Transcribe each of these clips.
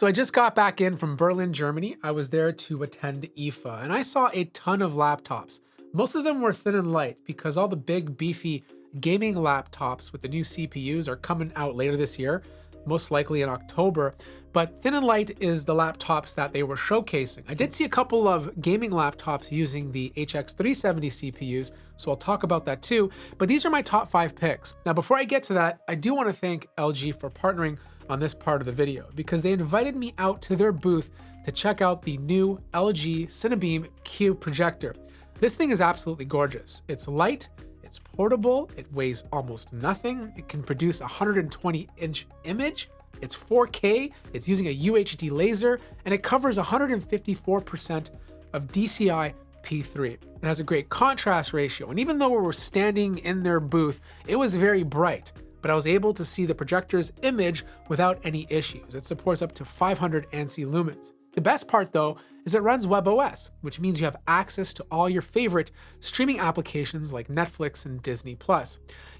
So I just got back in from Berlin, Germany. I was there to attend IFA, and I saw a ton of laptops. Most of them were thin and light because all the big, beefy gaming laptops with the new CPUs are coming out later this year, most likely in October. But thin and light is the laptops that they were showcasing. I did see a couple of gaming laptops using the HX370 CPUs, so I'll talk about that too. But these are my top 5 picks. Now, before I get to that, I do want to thank LG for partnering on this part of the video because they invited me out to their booth to check out the new LG CineBeam Q projector. This thing is absolutely gorgeous. It's light, it's portable, it weighs almost nothing, it can produce a 120-inch image, it's 4K, it's using a UHD laser, and it covers 154% of DCI P3. It has a great contrast ratio, and even though we were standing in their booth, it was very bright, but I was able to see the projector's image without any issues. It supports up to 500 ANSI lumens. The best part though is it runs WebOS, which means you have access to all your favorite streaming applications like Netflix and Disney+.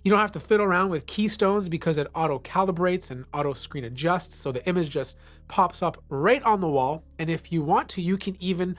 You don't have to fiddle around with keystones because it auto-calibrates and auto-screen adjusts, so the image just pops up right on the wall. And if you want to, you can even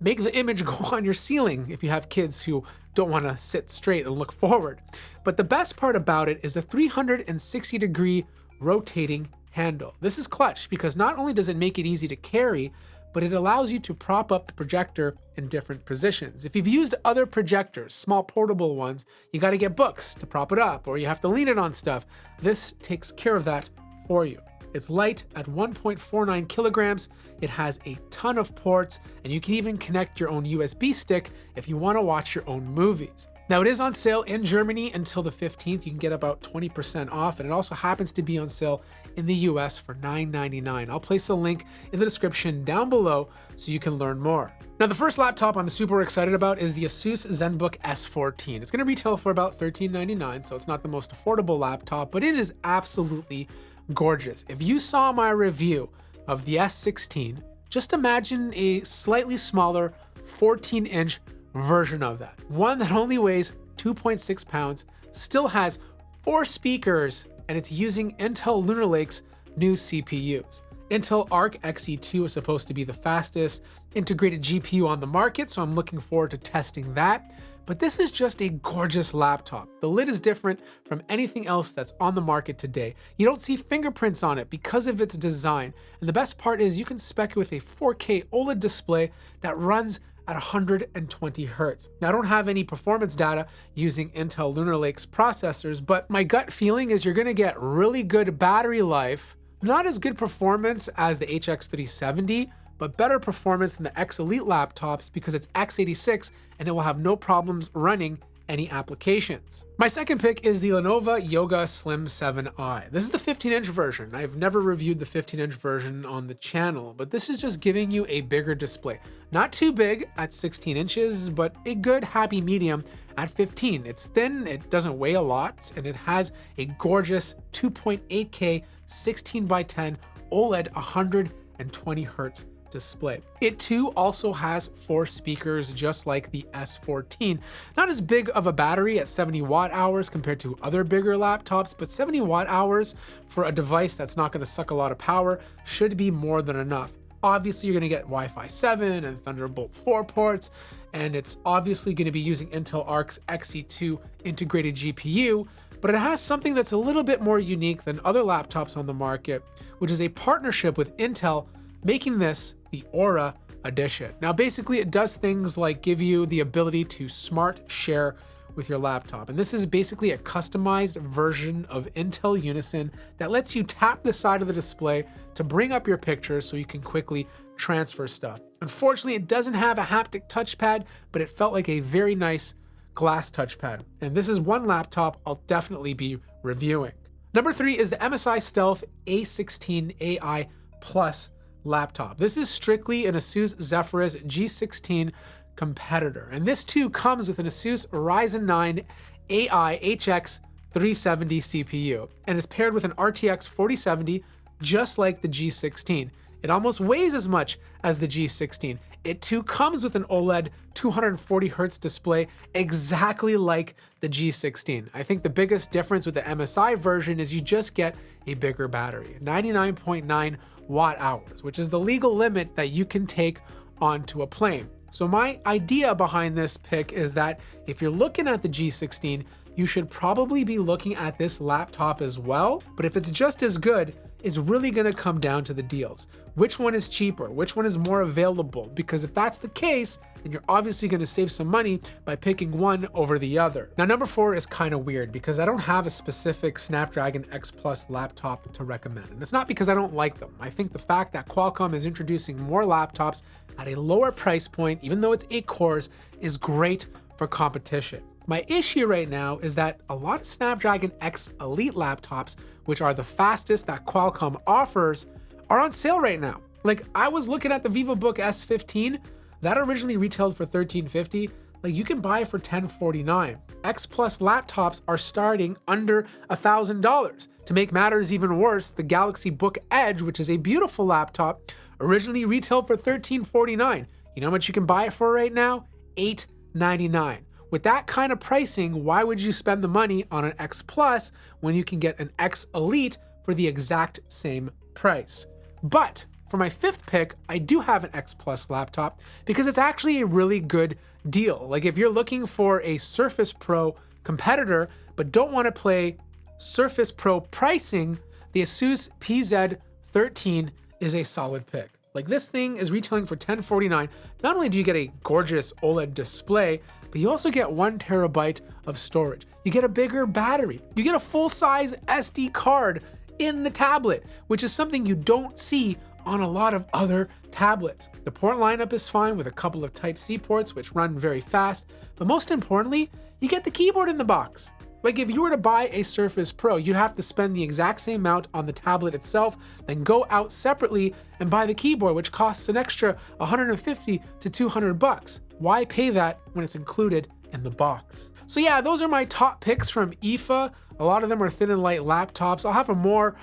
make the image go on your ceiling if you have kids who don't want to sit straight and look forward. But the best part about it is the 360-degree rotating handle. This is clutch because not only does it make it easy to carry, but it allows you to prop up the projector in different positions. If you've used other projectors, small portable ones, you got to get books to prop it up, or you have to lean it on stuff. This takes care of that for you. It's light at 1.49 kilograms. It has a ton of ports, and you can even connect your own USB stick if you want to watch your own movies. Now, it is on sale in Germany until the 15th. You can get about 20% off, and it also happens to be on sale in the US for $9.99. I'll place a link in the description down below so you can learn more. Now, the first laptop I'm super excited about is the Asus ZenBook S14. It's going to retail for about $13.99, so it's not the most affordable laptop, but it is absolutely gorgeous. If you saw my review of the S16, just imagine a slightly smaller 14-inch version of that. One that only weighs 2.6 pounds, still has 4 speakers, and it's using Intel Lunar Lake's new CPUs. Intel Arc Xe2 is supposed to be the fastest integrated GPU on the market, so I'm looking forward to testing that. But this is just a gorgeous laptop. The lid is different from anything else that's on the market today. You don't see fingerprints on it because of its design. And the best part is you can spec it with a 4K OLED display that runs at 120 Hertz. Now, I don't have any performance data using Intel Lunar Lake's processors, but my gut feeling is you're gonna get really good battery life, not as good performance as the HX370, but better performance than the X Elite laptops because it's x86 and it will have no problems running any applications. My second pick is the Lenovo Yoga Slim 7i. This is the 15-inch version. I've never reviewed the 15-inch version on the channel, but this is just giving you a bigger display. Not too big at 16 inches, but a good happy medium at 15. It's thin, it doesn't weigh a lot, and it has a gorgeous 2.8K 16:10 OLED 120 Hertz display. It too also has 4 speakers just like the S14. Not as big of a battery at 70 watt hours compared to other bigger laptops, but 70 watt hours for a device that's not going to suck a lot of power should be more than enough. Obviously, you're going to get Wi-Fi 7 and Thunderbolt 4 ports, and it's obviously going to be using Intel Arc's Xe2 integrated GPU, but it has something that's a little bit more unique than other laptops on the market, which is a partnership with Intel, making this the Aura Edition. Now, basically, it does things like give you the ability to smart share with your laptop. And this is basically a customized version of Intel Unison that lets you tap the side of the display to bring up your pictures so you can quickly transfer stuff. Unfortunately, it doesn't have a haptic touchpad, but it felt like a very nice glass touchpad. And this is one laptop I'll definitely be reviewing. Number 3 is the MSI Stealth A16 AI Plus laptop. This is strictly an Asus Zephyrus G16 competitor, and this too comes with an Asus Ryzen 9 AI HX370 CPU, and is paired with an RTX 4070 just like the G16. It almost weighs as much as the G16. It too comes with an OLED 240 Hz display exactly like the G16. I think the biggest difference with the MSI version is you just get a bigger battery, 99.9 watt hours, which is the legal limit that you can take onto a plane. So my idea behind this pick is that if you're looking at the G16, you should probably be looking at this laptop as well. But if it's just as good, it's really gonna come down to the deals. Which one is cheaper? Which one is more available? Because if that's the case, then you're obviously gonna save some money by picking one over the other. Now, number 4 is kind of weird because I don't have a specific Snapdragon X Plus laptop to recommend. And it's not because I don't like them. I think the fact that Qualcomm is introducing more laptops at a lower price point, even though it's 8 cores, is great for competition. My issue right now is that a lot of Snapdragon X Elite laptops, which are the fastest that Qualcomm offers, are on sale right now. Like, I was looking at the VivoBook S15, that originally retailed for $1350. Like, you can buy it for $1049. X Plus laptops are starting under $1,000. To make matters even worse, the Galaxy Book Edge, which is a beautiful laptop, originally retailed for $1349. You know how much you can buy it for right now? $899. With that kind of pricing, why would you spend the money on an X Plus when you can get an X Elite for the exact same price? But for my 5th pick, I do have an X Plus laptop because it's actually a really good deal. Like, if you're looking for a Surface Pro competitor, but don't want to play Surface Pro pricing, the Asus PZ13 is a solid pick. Like, this thing is retailing for $1049. Not only do you get a gorgeous OLED display, but you also get 1 terabyte of storage. You get a bigger battery. You get a full-size SD card in the tablet, which is something you don't see on a lot of other tablets. The port lineup is fine with a couple of Type-C ports, which run very fast, but most importantly, you get the keyboard in the box. Like, if you were to buy a Surface Pro, you'd have to spend the exact same amount on the tablet itself, then go out separately and buy the keyboard, which costs an extra $150 to $200. Why pay that when it's included in the box? So yeah, those are my top picks from IFA. A lot of them are thin and light laptops. I'll have a more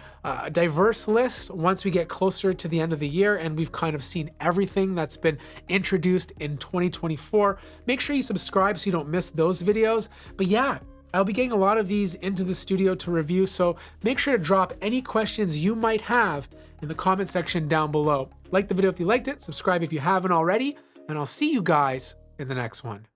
diverse list once we get closer to the end of the year and we've kind of seen everything that's been introduced in 2024. Make sure you subscribe so you don't miss those videos. But yeah, I'll be getting a lot of these into the studio to review, so make sure to drop any questions you might have in the comment section down below. Like the video if you liked it, subscribe if you haven't already, and I'll see you guys in the next one.